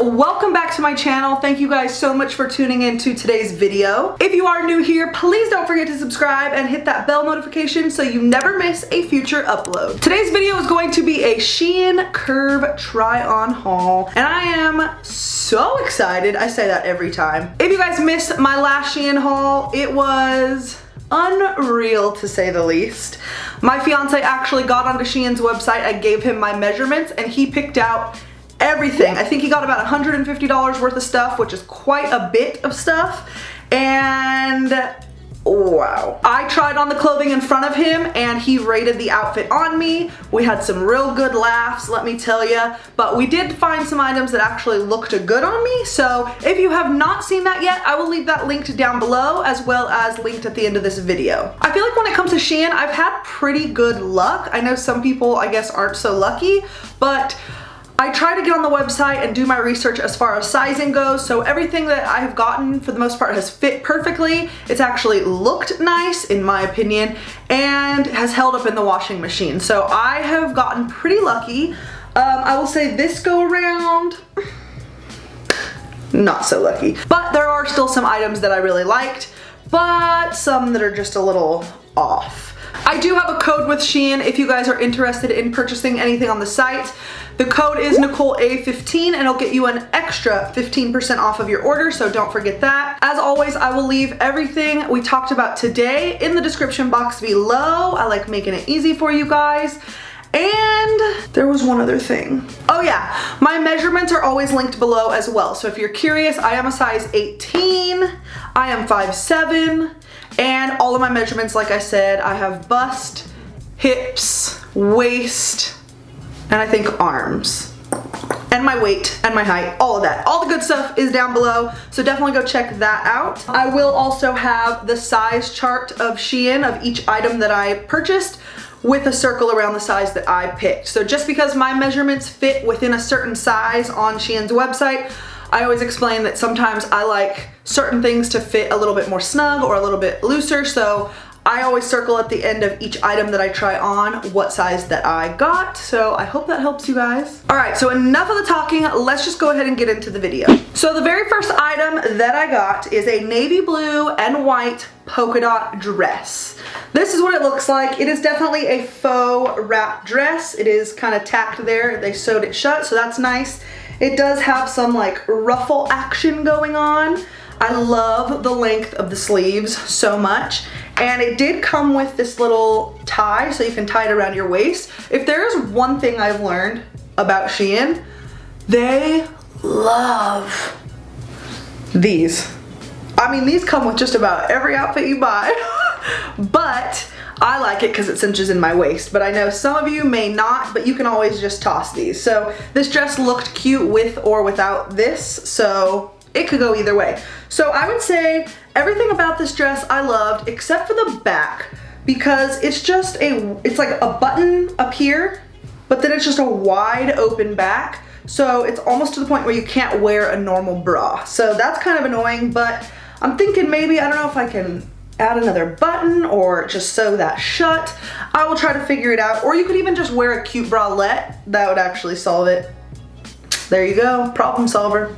welcome back to my channel. Thank you guys so much for tuning in to today's video. If you are new here, please don't forget to subscribe and hit that bell notification so you never miss a future upload. Today's video is going to be a SHEIN Curve try-on haul, and I am so excited. I say that every time. If you guys missed my last SHEIN haul, it was unreal to say the least. My fiance actually got onto SHEIN's website. I gave him my measurements and he picked out everything. I think he got about $150 worth of stuff, which is quite a bit of stuff. And wow. I tried on the clothing in front of him and he rated the outfit on me. We had some real good laughs, let me tell you. But we did find some items that actually looked good on me. So if you have not seen that yet, I will leave that linked down below as well as linked at the end of this video. I feel like when it comes to SHEIN, I've had pretty good luck. I know some people, I guess, aren't so lucky, but I try to get on the website and do my research as far as sizing goes, so everything that I have gotten for the most part has fit perfectly. It's actually looked nice in my opinion and has held up in the washing machine. So I have gotten pretty lucky. I will say this go around, not so lucky. But there are still some items that I really liked, but some that are just a little off. I do have a code with SHEIN if you guys are interested in purchasing anything on the site. The code is NicoleA15 and it'll get you an extra 15% off of your order, so don't forget that. As always, I will leave everything we talked about today in the description box below. I like making it easy for you guys. And there was one other thing. Oh yeah, my measurements are always linked below as well. So if you're curious, I am a size 18, I am 5'7", and all of my measurements, like I said, I have bust, hips, waist, and I think arms, and my weight and my height, all of that. All the good stuff is down below, so definitely go check that out. I will also have the size chart of SHEIN of each item that I purchased with a circle around the size that I picked. So just because my measurements fit within a certain size on SHEIN's website, I always explain that sometimes I like certain things to fit a little bit more snug or a little bit looser, so I always circle at the end of each item that I try on what size that I got, so I hope that helps you guys. Alright, so enough of the talking, let's just go ahead and get into the video. So the very first item that I got is a navy blue and white polka dot dress. This is what it looks like. It is definitely a faux wrap dress. It is kind of tacked there. They sewed it shut, so that's nice. It does have some like ruffle action going on. I love the length of the sleeves so much. And it did come with this little tie, so you can tie it around your waist. If there is one thing I've learned about SHEIN, they love these. I mean, these come with just about every outfit you buy, but I like it because it cinches in my waist. But I know some of you may not, but you can always just toss these. So this dress looked cute with or without this, so it could go either way. So I would say everything about this dress I loved except for the back, because it's like a button up here, but then it's just a wide open back. So it's almost to the point where you can't wear a normal bra. So that's kind of annoying, but I'm thinking maybe, I don't know if I can add another button or just sew that shut. I will try to figure it out. Or you could even just wear a cute bralette. That would actually solve it. There you go, problem solver.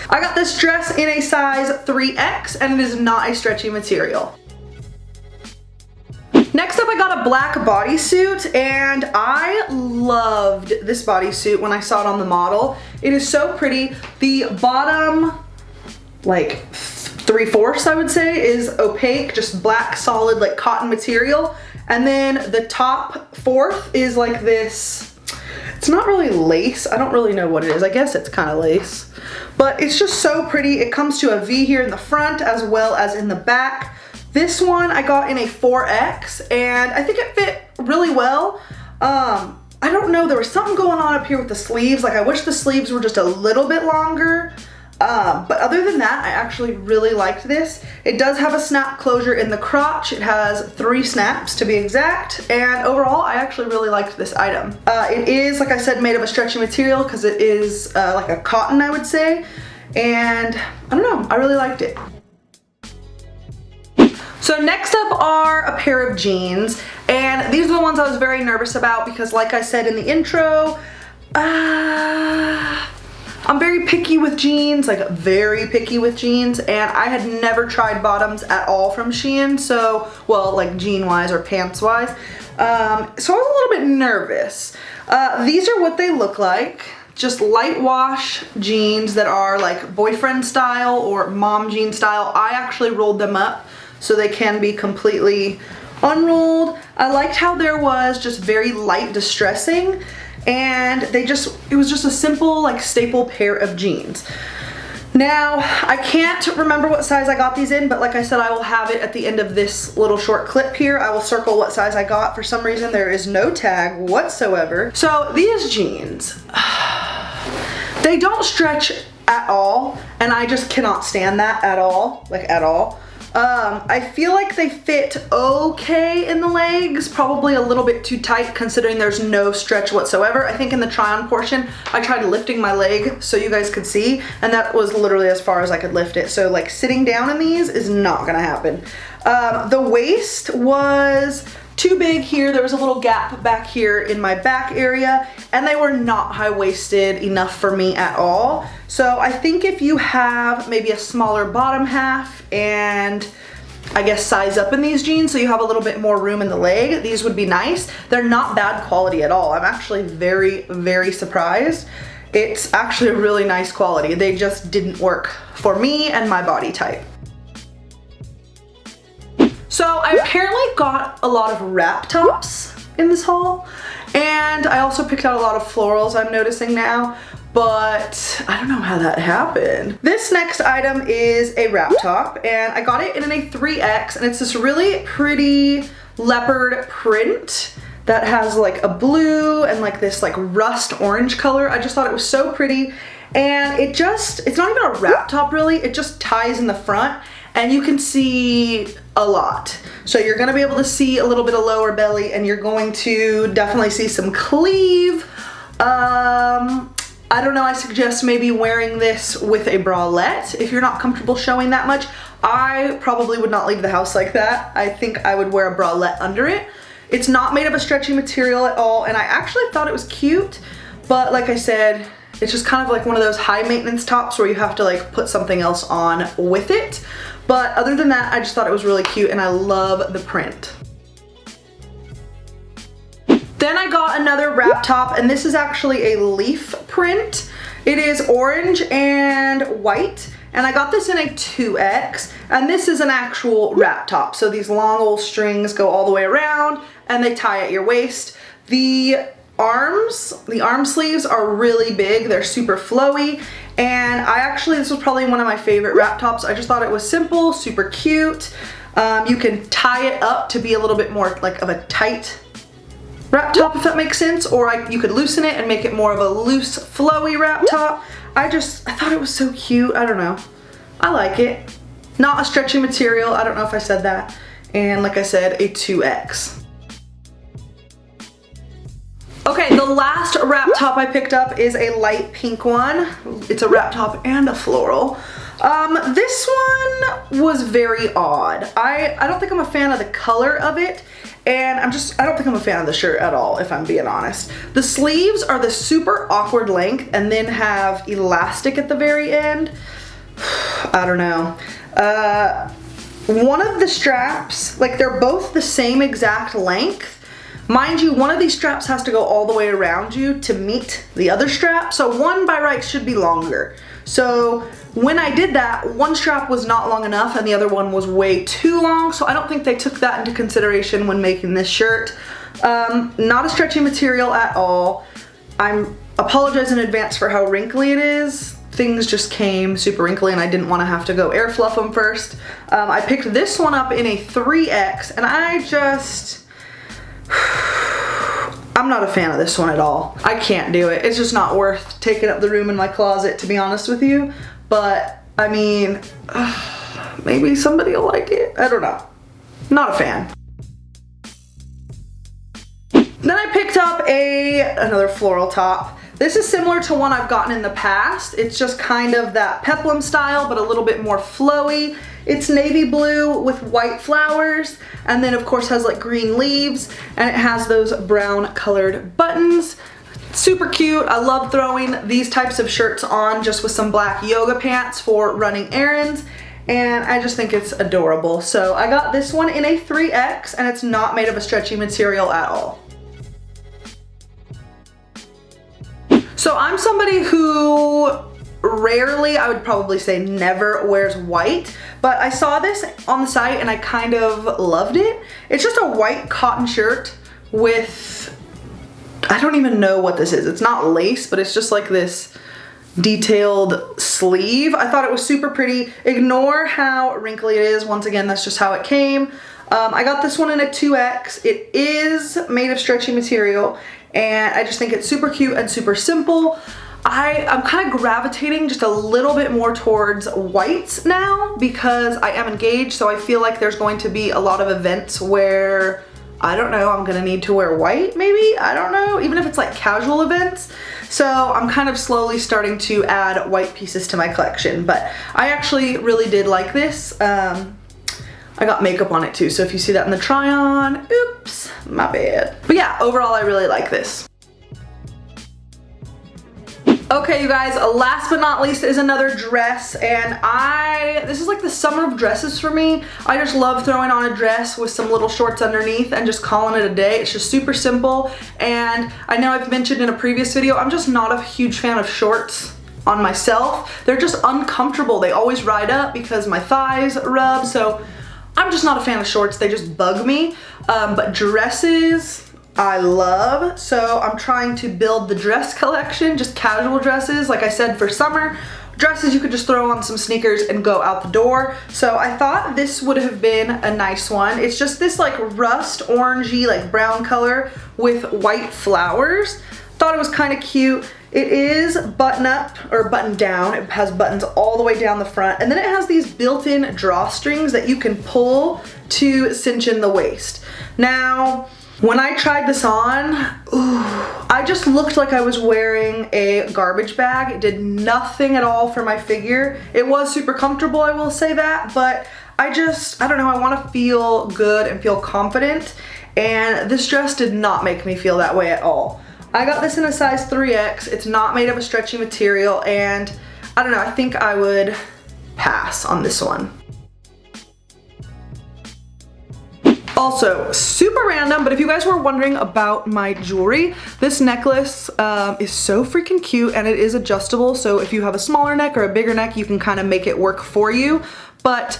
I got this dress in a size 3X and it is not a stretchy material. Next up, I got a black bodysuit, and I loved this bodysuit when I saw it on the model. It is so pretty. The bottom, like 3/4 I would say, is opaque, just black solid like cotton material. And then the top fourth is like this, it's not really lace, I don't really know what it is. I guess it's kind of lace. But it's just so pretty. It comes to a V here in the front as well as in the back. This one I got in a 4X and I think it fit really well. I don't know, there was something going on up here with the sleeves. Like I wish the sleeves were just a little bit longer. But other than that, I actually really liked this. It does have a snap closure in the crotch. It has 3 snaps to be exact. And overall, I actually really liked this item. It is, like I said, made of a stretchy material because it is like a cotton, I would say. And I don't know, I really liked it. So next up are a pair of jeans. And these are the ones I was very nervous about because like I said in the intro, I'm very picky with jeans, like very picky with jeans, and I had never tried bottoms at all from SHEIN, so, well, like jean wise or pants wise. So I was a little bit nervous. These are what they look like. Just light wash jeans that are like boyfriend style or mom jean style. I actually rolled them up so they can be completely unrolled. I liked how there was just very light distressing, and it was just a simple like staple pair of jeans. Now, I can't remember what size I got these in, but like I said, I will have it at the end of this little short clip here. I will circle what size I got. For some reason, there is no tag whatsoever. So these jeans, they don't stretch at all, and I just cannot stand that at all, like at all. I feel like they fit okay in the legs, probably a little bit too tight considering there's no stretch whatsoever. I think in the try on portion, I tried lifting my leg so you guys could see, and that was literally as far as I could lift it. So like sitting down in these is not gonna happen. The waist was too big here. There was a little gap back here in my back area, and they were not high-waisted enough for me at all. So I think if you have maybe a smaller bottom half and I guess size up in these jeans so you have a little bit more room in the leg, these would be nice. They're not bad quality at all. I'm actually very, very surprised. It's actually a really nice quality. They just didn't work for me and my body type. So I apparently got a lot of wrap tops in this haul, and I also picked out a lot of florals I'm noticing now, but I don't know how that happened. This next item is a wrap top, and I got it in a 3X, and it's this really pretty leopard print that has like a blue and like this like rust orange color. I just thought it was so pretty, and it's not even a wrap top really, it just ties in the front, and you can see a lot. So you're gonna be able to see a little bit of lower belly, and you're going to definitely see some cleave. I don't know, I suggest maybe wearing this with a bralette if you're not comfortable showing that much. I probably would not leave the house like that. I think I would wear a bralette under it. It's not made of a stretchy material at all, and I actually thought it was cute, but like I said, it's just kind of like one of those high maintenance tops where you have to like put something else on with it. But other than that, I just thought it was really cute, and I love the print. Then I got another wrap top, and this is actually a leaf print. It is orange and white, and I got this in a 2X, and this is an actual wrap top. So these long old strings go all the way around, and they tie at your waist. The arm sleeves are really big. They're super flowy, and this was probably one of my favorite wrap tops. I just thought it was simple, super cute. You can tie it up to be a little bit more like of a tight wrap top, if that makes sense, or you could loosen it and make it more of a loose, flowy wrap top. I thought it was so cute. I don't know. I like it. Not a stretchy material. I don't know if I said that. And like I said, a 2X. Okay, the last wrap top I picked up is a light pink one. It's a wrap top and a floral. This one was very odd. I don't think I'm a fan of the color of it, and I don't think I'm a fan of the shirt at all, if I'm being honest. The sleeves are the super awkward length and then have elastic at the very end. I don't know. One of the straps, like they're both the same exact length. Mind you, one of these straps has to go all the way around you to meet the other strap, so one by right should be longer. So when I did that, one strap was not long enough and the other one was way too long, so I don't think they took that into consideration when making this shirt. Not a stretchy material at all. I apologize in advance for how wrinkly it is. Things just came super wrinkly and I didn't want to have to go air fluff them first. I picked this one up in a 3X, and I'm not a fan of this one at all. I can't do it. It's just not worth taking up the room in my closet, to be honest with you. But, I mean, maybe somebody will like it. I don't know. Not a fan. Then I picked up another floral top. This is similar to one I've gotten in the past. It's just kind of that peplum style, but a little bit more flowy. It's navy blue with white flowers, and then of course has like green leaves, and it has those brown colored buttons. Super cute. I love throwing these types of shirts on just with some black yoga pants for running errands. And I just think it's adorable. So I got this one in a 3X and it's not made of a stretchy material at all. So I'm somebody who rarely, I would probably say never, wears white, but I saw this on the site and I kind of loved it. It's just a white cotton shirt with, I don't even know what this is. It's not lace, but it's just like this detailed sleeve. I thought it was super pretty. Ignore how wrinkly it is. Once again, that's just how it came. I got this one in a 2X. It is made of stretchy material and I just think it's super cute and super simple. I'm kind of gravitating just a little bit more towards whites now because I am engaged, so I feel like there's going to be a lot of events where, I don't know, I'm gonna need to wear white maybe? I don't know, even if it's like casual events. So I'm kind of slowly starting to add white pieces to my collection, but I actually really did like this. I got makeup on it too, so if you see that in the try on, oops, my bad. But yeah, overall I really like this. Okay, you guys, last but not least is another dress, and this is like the summer of dresses for me. I just love throwing on a dress with some little shorts underneath and just calling it a day. It's just super simple, and I know I've mentioned in a previous video, I'm just not a huge fan of shorts on myself. They're just uncomfortable. They always ride up because my thighs rub, so I'm just not a fan of shorts. They just bug me, but dresses, I love. So I'm trying to build the dress collection, just casual dresses. Like I said, for summer, dresses you could just throw on some sneakers and go out the door. So I thought this would have been a nice one. It's just this like rust orangey, like brown color with white flowers. Thought it was kind of cute. It is button up or button down. It has buttons all the way down the front. And then it has these built-in drawstrings that you can pull to cinch in the waist. Now, when I tried this on, I just looked like I was wearing a garbage bag. It did nothing at all for my figure. It was super comfortable, I will say that, but I don't know, I want to feel good and feel confident, and this dress did not make me feel that way at all. I got this in a size 3X. It's not made of a stretchy material, and I don't know, I think I would pass on this one. Also, super random, but if you guys were wondering about my jewelry, this necklace is so freaking cute and it is adjustable. So if you have a smaller neck or a bigger neck, you can kind of make it work for you. But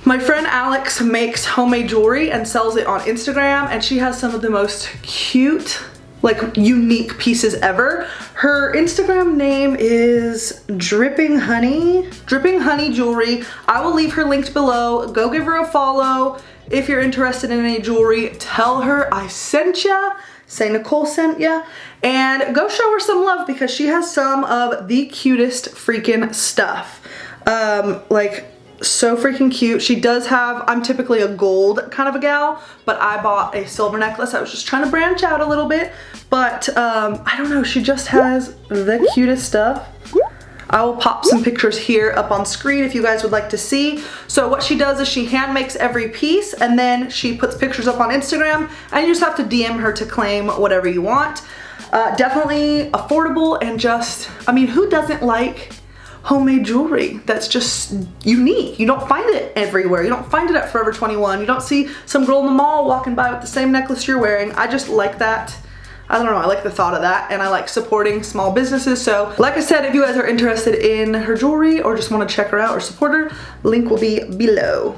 my friend Alex makes homemade jewelry and sells it on Instagram, and she has some of the most cute, like unique pieces ever. Her Instagram name is Dripping Honey Jewelry. I will leave her linked below. Go give her a follow. If you're interested in any jewelry, tell her I sent ya, say Nicole sent ya, and go show her some love because she has some of the cutest freaking stuff. Like, so freaking cute. She does have, I'm typically a gold kind of a gal, but I bought a silver necklace. I was just trying to branch out a little bit, but I don't know, she just has the cutest stuff. I will pop some pictures here up on screen if you guys would like to see. So what she does is she hand makes every piece and then she puts pictures up on Instagram, and you just have to DM her to claim whatever you want. Definitely affordable, and just, I mean, who doesn't like homemade jewelry that's just unique? You don't find it everywhere. You don't find it at Forever 21. You don't see some girl in the mall walking by with the same necklace you're wearing. I just like that. I don't know, I like the thought of that, and I like supporting small businesses. So like I said, if you guys are interested in her jewelry or just want to check her out or support her, link will be below.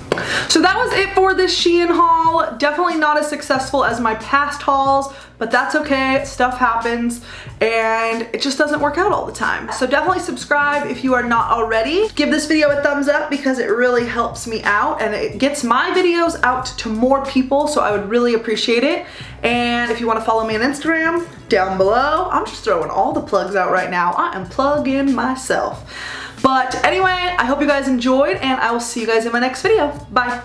So that was it for this SHEIN haul. Definitely not as successful as my past hauls, but that's okay, stuff happens, and it just doesn't work out all the time. So definitely subscribe if you are not already. Give this video a thumbs up because it really helps me out and it gets my videos out to more people, so I would really appreciate it. And if you want to follow me on Instagram, down below. I'm just throwing all the plugs out right now. I am plugging myself. But anyway, I hope you guys enjoyed, and I will see you guys in my next video. Bye.